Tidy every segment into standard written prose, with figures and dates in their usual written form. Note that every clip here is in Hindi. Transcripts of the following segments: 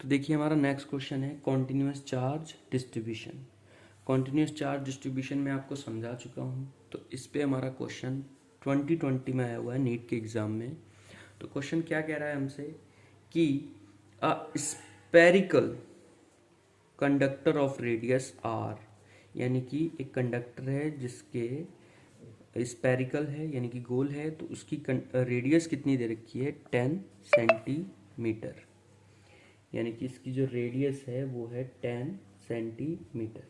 तो देखिए हमारा नेक्स्ट क्वेश्चन है continuous charge distribution. Continuous charge distribution मैं आपको समझा चुका हूँ, तो इस पे हमारा क्वेश्चन 2020 में आया हुआ है नीट के एग्ज़ाम में। तो क्वेश्चन क्या कह रहा है हमसे कि a spherical conductor of radius R, यानी कि एक कंडक्टर है जिसके स्पेरिकल है यानी कि गोल है, तो उसकी रेडियस कितनी दे रखी है 10 सेंटीमीटर, यानी कि इसकी जो रेडियस है वो है 10 सेंटीमीटर।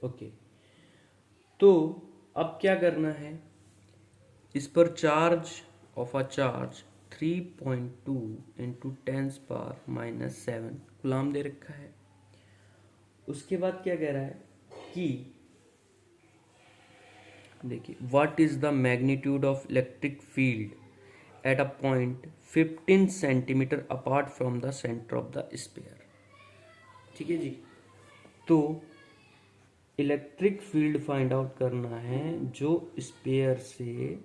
ओके, तो अब क्या करना है, इस पर charge of a charge 3.2 into tens power -7 गुलाम दे रखा है। उसके बाद क्या कह रहा है कि देखिए what is the magnitude of electric field at a point 15 centimetre apart from the centre of the sphere. ठीक है जी, तो इलेक्ट्रिक फील्ड फाइंड आउट करना है जो स्फीयर से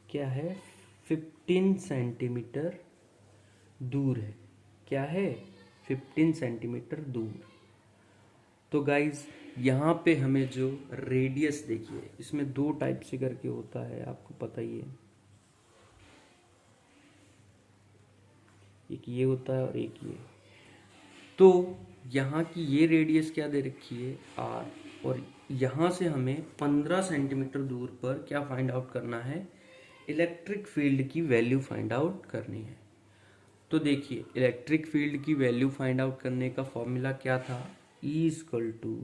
क्या है 15 सेंटीमीटर दूर है। क्या है 15 सेंटीमीटर दूर। तो गाइज यहाँ पे हमें जो रेडियस देखिए, इसमें दो टाइप से करके होता है, आपको पता ही है, एक ये होता है और एक ये। तो यहाँ की ये रेडियस क्या दे रखी है आर, और यहाँ से हमें 15 सेंटीमीटर दूर पर क्या फाइंड आउट करना है, इलेक्ट्रिक फील्ड की वैल्यू फाइंड आउट करनी है। तो देखिए इलेक्ट्रिक फील्ड की वैल्यू फाइंड आउट करने का फॉर्मूला क्या था, E equal to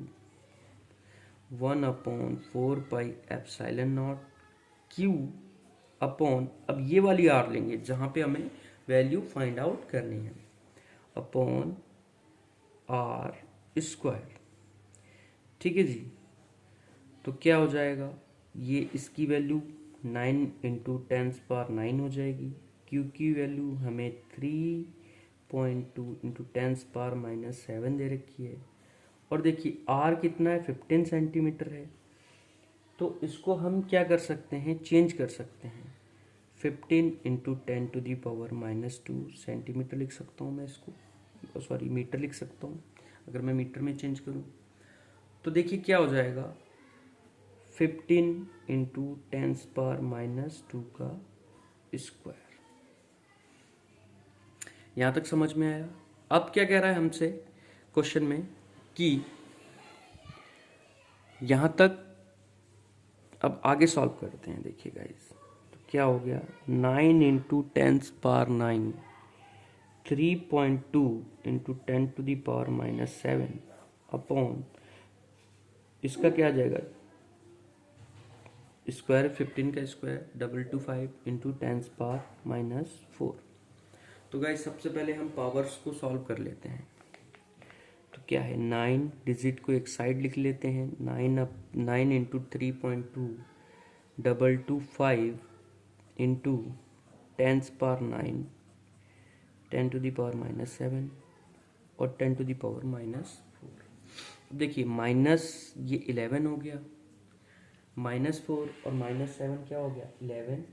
1/4πε0 Q upon, अब ये वाली आर लेंगे जहाँ पे हमें वैल्यू फाइंड आउट करनी है, अपॉन आर स्क्वायर। ठीक है जी, तो क्या हो जाएगा, ये इसकी वैल्यू 9 इंटू टेंस पावर 9 हो जाएगी। क्यू की वैल्यू हमें 3.2 इंटू टेंस पावर -7 दे रखी है, और देखिए आर कितना है 15 सेंटीमीटर है, तो इसको हम क्या कर सकते हैं, चेंज कर सकते हैं। 15 इंटू 10⁻²⁻² सेंटीमीटर लिख सकता हूँ मैं इसको, सॉरी मीटर लिख सकता हूँ अगर मैं मीटर में चेंज करूँ। तो देखिए क्या हो जाएगा, 15 इंटू टेंस पावर -2 का स्क्वायर। यहाँ तक समझ में आया। अब क्या कह रहा है हमसे क्वेश्चन में कि यहाँ तक, अब आगे सॉल्व करते हैं। देखिए गाइस, तो क्या हो गया, 9 into tens power 9, 3.2 into 10⁻⁻7 upon, इसका क्या आ जाएगा, स्क्वायर 15 का स्क्वायर 225 इंटू टेंस पावर -4। तो गाइस सबसे पहले हम पावर्स को सॉल्व कर लेते हैं। तो क्या है, 9 डिजिट को एक साइड लिख लेते हैं, 9 इंटू 3.2 225 इंटू टेंस पावर 9 10⁻⁻7 और 10⁻⁻4। देखिए माइनस ये 11 हो गया, -4 और -7 क्या हो गया 11,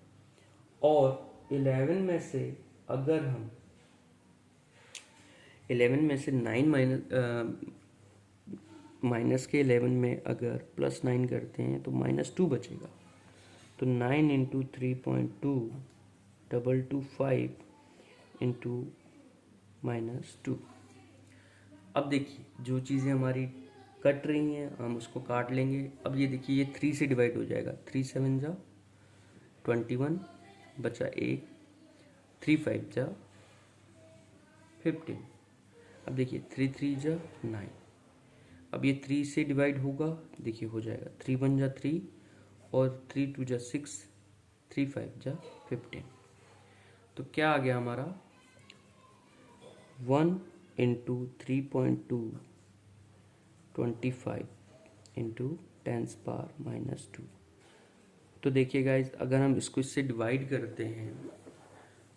और 11 में से अगर हम 11 में से 9 माइनस के 11 में अगर +9 करते हैं तो -2 बचेगा। तो 9 इंटू 3.2 225 इंटू -2। अब देखिए जो चीज़ें हमारी कट रही हैं हम उसको काट लेंगे। अब ये देखिए ये 3 से डिवाइड हो जाएगा, 3 7 जा 21, बचा 1, 3 5 जा 15। अब देखिए 3 3 जा 9। अब ये 3 से डिवाइड होगा, देखिए हो जाएगा 3 1 जा 3 और 3 2 जा 6, 3 5 जा 15। तो क्या आ गया हमारा, 1 इंटू 3.2 25 इंटू टेंस पावर -2। तो देखिए गाइज अगर हम इसको इससे डिवाइड करते हैं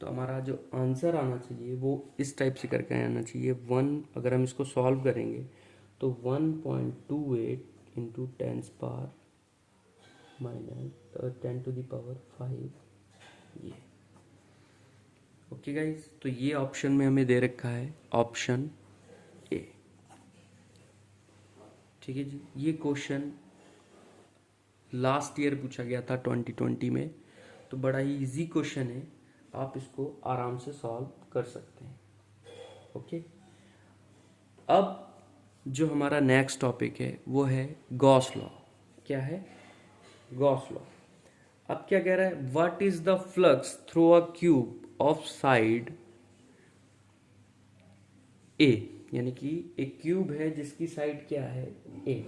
तो हमारा जो आंसर आना चाहिए वो इस टाइप से करके आना चाहिए। 1, अगर हम इसको सॉल्व करेंगे तो 1.28 इंटू टेंस पावर -10⁻5 ये। ओके गाइज, तो ये ऑप्शन में हमें दे रखा है ऑप्शन ए। ठीक है जी, ये क्वेश्चन लास्ट ईयर पूछा गया था 2020 में, तो बड़ा ही इजी क्वेश्चन है, आप इसको आराम से सॉल्व कर सकते हैं। ओके, अब जो हमारा नेक्स्ट टॉपिक है वो है गॉस लॉ। क्या है? Gauss law. अब क्या कह रहा है? What is the flux through a cube of side A, यानी कि एक क्यूब है जिसकी साइड क्या है? ए।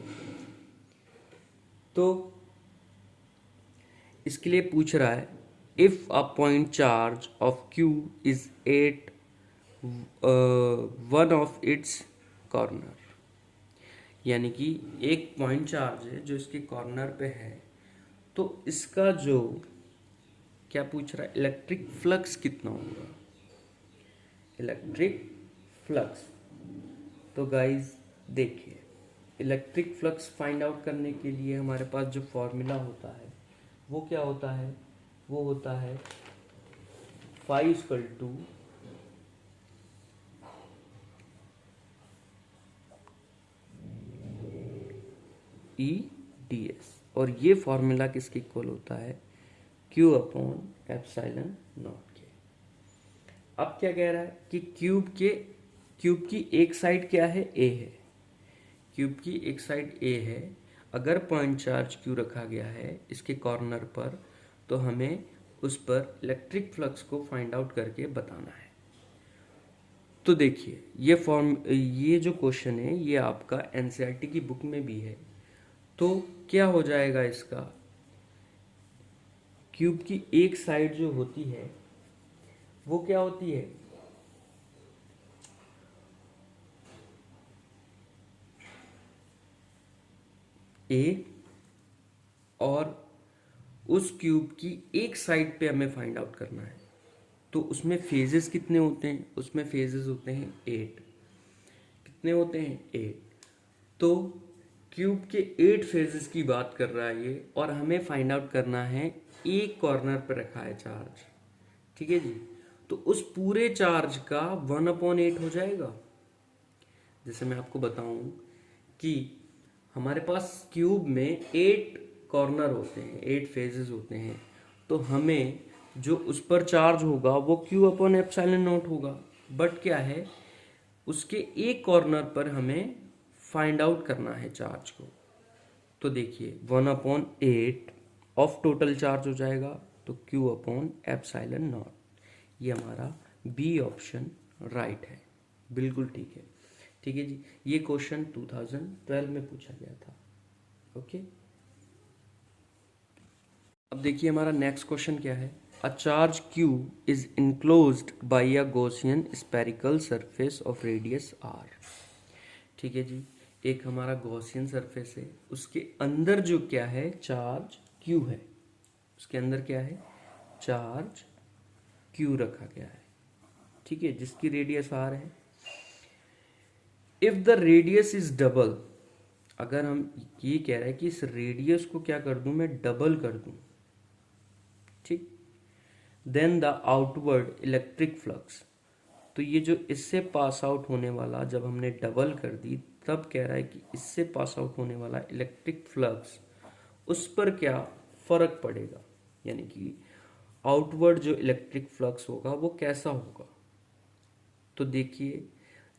तो इसके लिए पूछ रहा है if a point charge of cube is at one of its corner, यानी कि एक पॉइंट चार्ज है जो इसके कॉर्नर पे है, तो इसका जो क्या पूछ रहा है? इलेक्ट्रिक फ्लक्स कितना होगा? Electric flux. तो गाइज देखिए, इलेक्ट्रिक फ्लक्स फाइंड आउट करने के लिए हमारे पास जो फॉर्मूला होता है वो क्या होता है? वो होता है phi equal to E D S, और ये फॉर्मूला किसके इक्वल होता है? क्यू अपॉन एप्सिलॉन नॉट के। अब क्या कह रहा है कि क्यूब की एक साइड क्या है? ए है। क्यूब की एक साइड ए है, अगर पॉइंट चार्ज क्यू रखा गया है इसके कॉर्नर पर, तो हमें उस पर इलेक्ट्रिक फ्लक्स को फाइंड आउट करके बताना है। तो देखिए, ये जो क्वेश्चन है ये आपका एनसीईआरटी की बुक में भी है। तो क्या हो जाएगा इसका? क्यूब की एक साइड जो होती है वो क्या होती है? ए, और उस क्यूब की एक साइड पे हमें फाइंड आउट करना है। तो उसमें फेजेस कितने होते हैं? उसमें फेजेस होते हैं 8। कितने होते हैं? 8। तो क्यूब के 8 फेजेस की बात कर रहा है ये, और हमें फाइंड आउट करना है एक कॉर्नर पर रखा है चार्ज। ठीक है जी, तो उस पूरे चार्ज का 1/8 हो जाएगा। जैसे मैं आपको बताऊं कि हमारे पास क्यूब में 8 कॉर्नर होते हैं, 8 फेजेस होते हैं, तो हमें जो उस पर चार्ज होगा वो क्यू अपॉन एप्सिलॉन नॉट होगा। बट क्या है, उसके एक कॉर्नर पर हमें फाइंड आउट करना है चार्ज को। तो देखिए 1/8 ऑफ टोटल चार्ज हो जाएगा, तो क्यू अपॉन एप्सिलॉन नॉट। ये हमारा बी ऑप्शन राइट है, बिल्कुल ठीक है। ठीक है जी, ये क्वेश्चन 2012 में पूछा गया था। ओके, अब देखिए हमारा नेक्स्ट क्वेश्चन क्या है। A charge Q is enclosed bye a Gaussian spherical surface of radius r। ठीक है जी, एक हमारा गॉसियन सरफेस है, उसके अंदर जो क्या है? चार्ज Q है। उसके अंदर क्या है? चार्ज Q रखा गया है। ठीक है, जिसकी रेडियस r है। If the radius is double, अगर हम ये कह रहे हैं कि इस रेडियस को क्या कर दूं मैं? डबल कर दूं। ठीक, then the outward electric flux, तो ये जो इससे पास आउट होने वाला, जब हमने डबल कर दी तब कह रहा है कि इससे पास आउट होने वाला इलेक्ट्रिक फ्लक्स, उस पर क्या फर्क पड़ेगा, यानी कि आउटवर्ड जो इलेक्ट्रिक फ्लक्स होगा वो कैसा होगा। तो देखिए,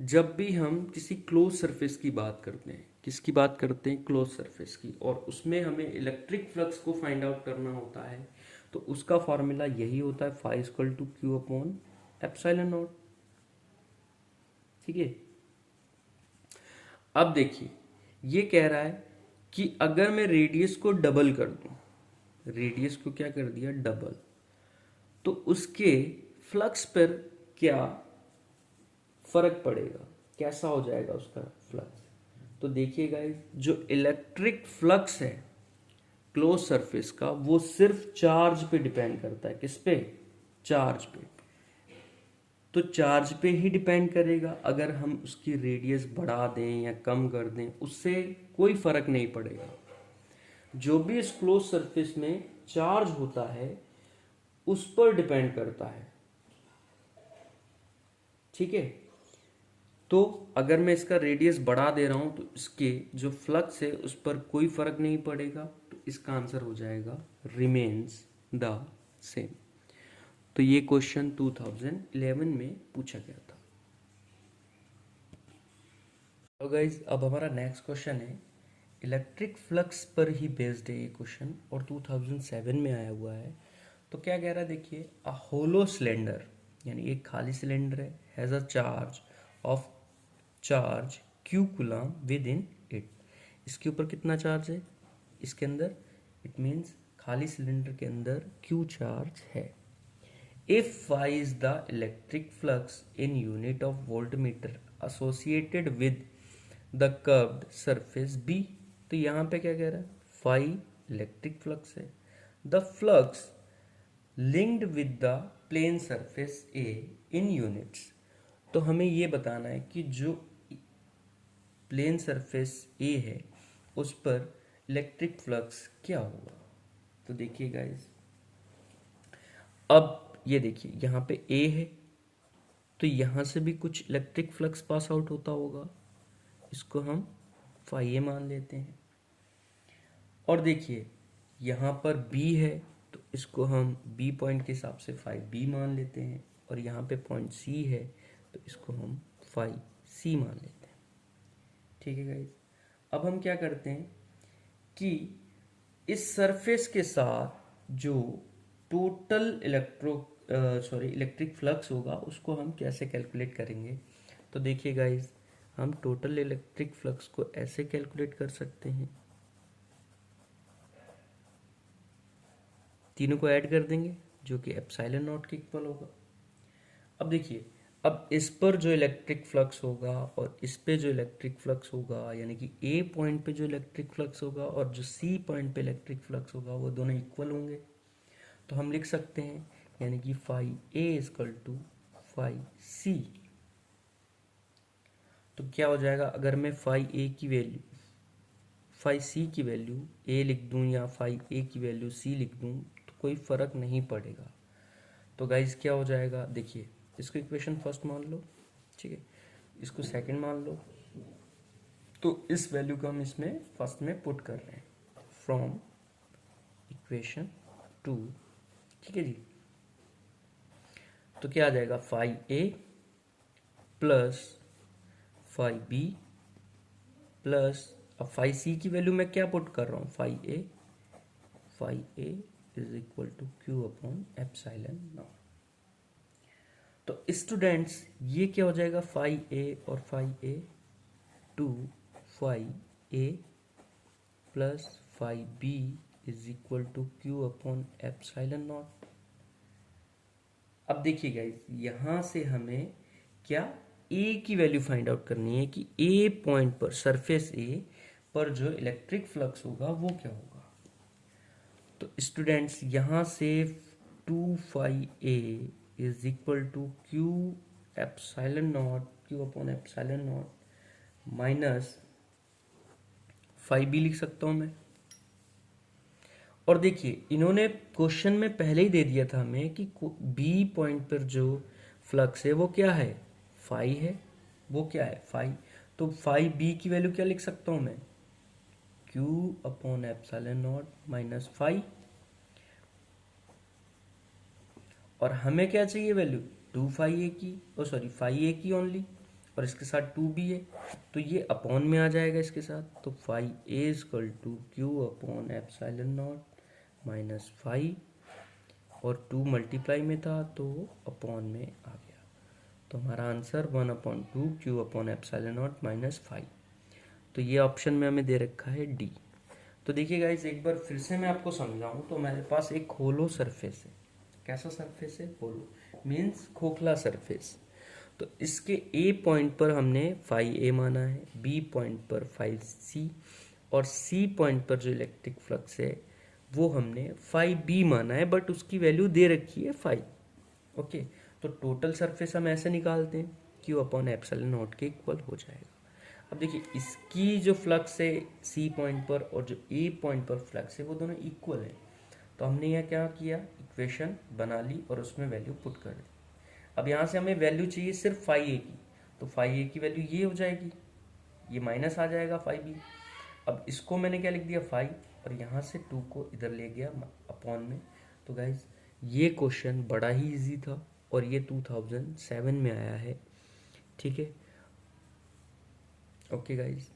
जब भी हम किसी क्लोज सरफेस की बात करते हैं, किसकी बात करते हैं? क्लोज सरफेस की, और उसमें हमें इलेक्ट्रिक फ्लक्स को फाइंड आउट करना होता है, तो उसका फॉर्मूला यही होता है phi equal to q upon epsilon naught. ठीक है, अब देखिए ये कह रहा है कि अगर मैं रेडियस को डबल कर दूं, रेडियस को क्या कर दिया? डबल, तो उसके फ्लक्स पर क्या फर्क पड़ेगा, कैसा हो जाएगा उसका फ्लक्स। तो देखिए गाइस, जो इलेक्ट्रिक फ्लक्स है क्लोज सरफेस का, वो सिर्फ चार्ज पे डिपेंड करता है। किस पे? चार्ज पे। तो चार्ज पे ही डिपेंड करेगा, अगर हम उसकी रेडियस बढ़ा दें या कम कर दें उससे कोई फर्क नहीं पड़ेगा। जो भी इस क्लोज सरफेस में चार्ज होता है उस पर डिपेंड करता है। ठीक है। तो अगर मैं इसका रेडियस बढ़ा दे रहा हूं तो इसके जो फ्लक्स है उस पर कोई फर्क नहीं पड़ेगा, तो इसका आंसर हो जाएगा रिमेन्स द सेम। तो ये क्वेश्चन 2011 में पूछा गया था। तो गाइज अब हमारा नेक्स्ट क्वेश्चन है, इलेक्ट्रिक फ्लक्स पर ही बेस्ड है ये क्वेश्चन और 2007 में आया हुआ है। तो क्या कह रहा है देखिए, अ होलो सिलेंडर, यानी एक खाली सिलेंडर है, has a charge q coulomb with in it. इसके ऊपर कितना चार्ज है इसके अंदर, इट मीन्स खाली सिलेंडर के अंदर q चार्ज है। If phi is the electric flux in unit of voltmeter associated with the curved surface B, तो यहाँ पे क्या कह रहा है, phi इलेक्ट्रिक फ्लक्स है, the flux linked with the plane surface A in units. तो हमें ये बताना है कि जो प्लेन सरफेस A है उस पर इलेक्ट्रिक फ्लक्स क्या होगा। तो देखिए गाइस, अब ये देखिए यहाँ पे A है तो यहाँ से भी कुछ इलेक्ट्रिक फ्लक्स पास आउट होता होगा, इसको हम फाई ए मान लेते हैं। और देखिए यहाँ पर B है तो इसको हम B पॉइंट के हिसाब से फाई B मान लेते हैं, और यहाँ पे पॉइंट C है तो इसको हम फाई C मान लेते हैं। ठीक है गाइस, अब हम क्या करते हैं कि इस सरफेस के साथ जो टोटल इलेक्ट्रिक फ्लक्स होगा उसको हम कैसे कैलकुलेट करेंगे। तो देखिए गाइस, हम टोटल इलेक्ट्रिक फ्लक्स को ऐसे कैलकुलेट कर सकते हैं, तीनों को ऐड कर देंगे जो कि एप्सिलॉन नॉट के इक्वल होगा। अब देखिए, अब इस पर जो इलेक्ट्रिक फ्लक्स होगा और इस पे जो इलेक्ट्रिक फ्लक्स होगा, यानी कि ए पॉइंट पे जो इलेक्ट्रिक फ्लक्स होगा और जो सी पॉइंट पे इलेक्ट्रिक फ्लक्स होगा वो दोनों इक्वल होंगे। तो हम लिख सकते हैं यानी कि phi A equal to phi C. तो क्या हो जाएगा, अगर मैं फाई ए की वैल्यू फाई सी की वैल्यू ए लिख दूं या फाई ए की वैल्यू सी लिख दूं तो कोई फर्क नहीं पड़ेगा। तो गाइज क्या हो जाएगा, देखिए इसको इक्वेशन फर्स्ट मान लो, ठीक है, इसको सेकंड मान लो, तो इस वैल्यू को हम इसमें फर्स्ट में पुट कर रहे हैं फ्रॉम इक्वेशन 2। ठीक है जी, तो क्या आ जाएगा, phi A plus phi B plus, अब फाई सी की वैल्यू मैं क्या पुट कर रहा हूँ, phi A is equal to q upon epsilon naught. तो स्टूडेंट्स ये क्या हो जाएगा, फाई ए और phi A two phi A plus phi B is equal to q upon epsilon naught. अब देखिए गाइस, यहां से हमें क्या ए की वैल्यू फाइंड आउट करनी है कि ए पॉइंट पर, सरफेस ए पर जो इलेक्ट्रिक फ्लक्स होगा वो क्या होगा। तो स्टूडेंट्स यहां से 2 phi A is equal to q epsilon naught, q upon epsilon naught minus phi B लिख सकता हूं मैं। और देखिए इन्होंने क्वेश्चन में पहले ही दे दिया था हमें कि बी पॉइंट पर जो फ्लक्स है वो क्या है, फाई है, वो क्या है फाई। तो फाई बी की वैल्यू क्या लिख सकता हूं मैं, q upon epsilon naught minus phi, और हमें क्या चाहिए वैल्यू, 2 फाई ए की, फाई ए की ओनली, और इसके साथ 2 भी है तो ये अपॉन में आ जाएगा इसके साथ। तो phi A equal to q upon epsilon naught minus phi, और 2 मल्टीप्लाई में था तो अपॉन में आ गया। तो हमारा answer 1/2 q upon epsilon naught minus phi. तो ये ऑप्शन में हमें दे रखा है डी। तो देखिए गाइस, एक बार फिर से मैं आपको समझाऊं तो मेरे पास एक होलो सरफेस है। कैसा सरफेस है, होलो मीन्स खोखला सरफेस। तो इसके ए पॉइंट पर हमने फाई ए माना है, बी पॉइंट पर फाई सी, और सी पॉइंट पर जो इलेक्ट्रिक फ्लक्स है वो हमने फाई बी माना है, बट उसकी वैल्यू दे रखी है फाई। ओके, तो टोटल सरफेस हम ऐसे निकालते हैं, क्यू अपॉन एप्सिलॉन नॉट के इक्वल हो जाएगा। अब देखिए इसकी जो फ्लक्स है सी पॉइंट पर और जो ए पॉइंट पर फ्लक्स है वो दोनों इक्वल है। तो हमने यह क्या किया, इक्वेशन बना ली और उसमें वैल्यू पुट कर दी। अब यहाँ से हमें वैल्यू चाहिए सिर्फ फाइव ए की, तो फाइव ए की वैल्यू ये हो जाएगी, ये माइनस आ जाएगा फाइव बी। अब इसको मैंने क्या लिख दिया 5, और यहाँ से 2 को इधर ले गया अपॉन में। तो गाइज ये क्वेश्चन बड़ा ही इजी था और ये 2007 में आया है, ठीक है। Okay guys.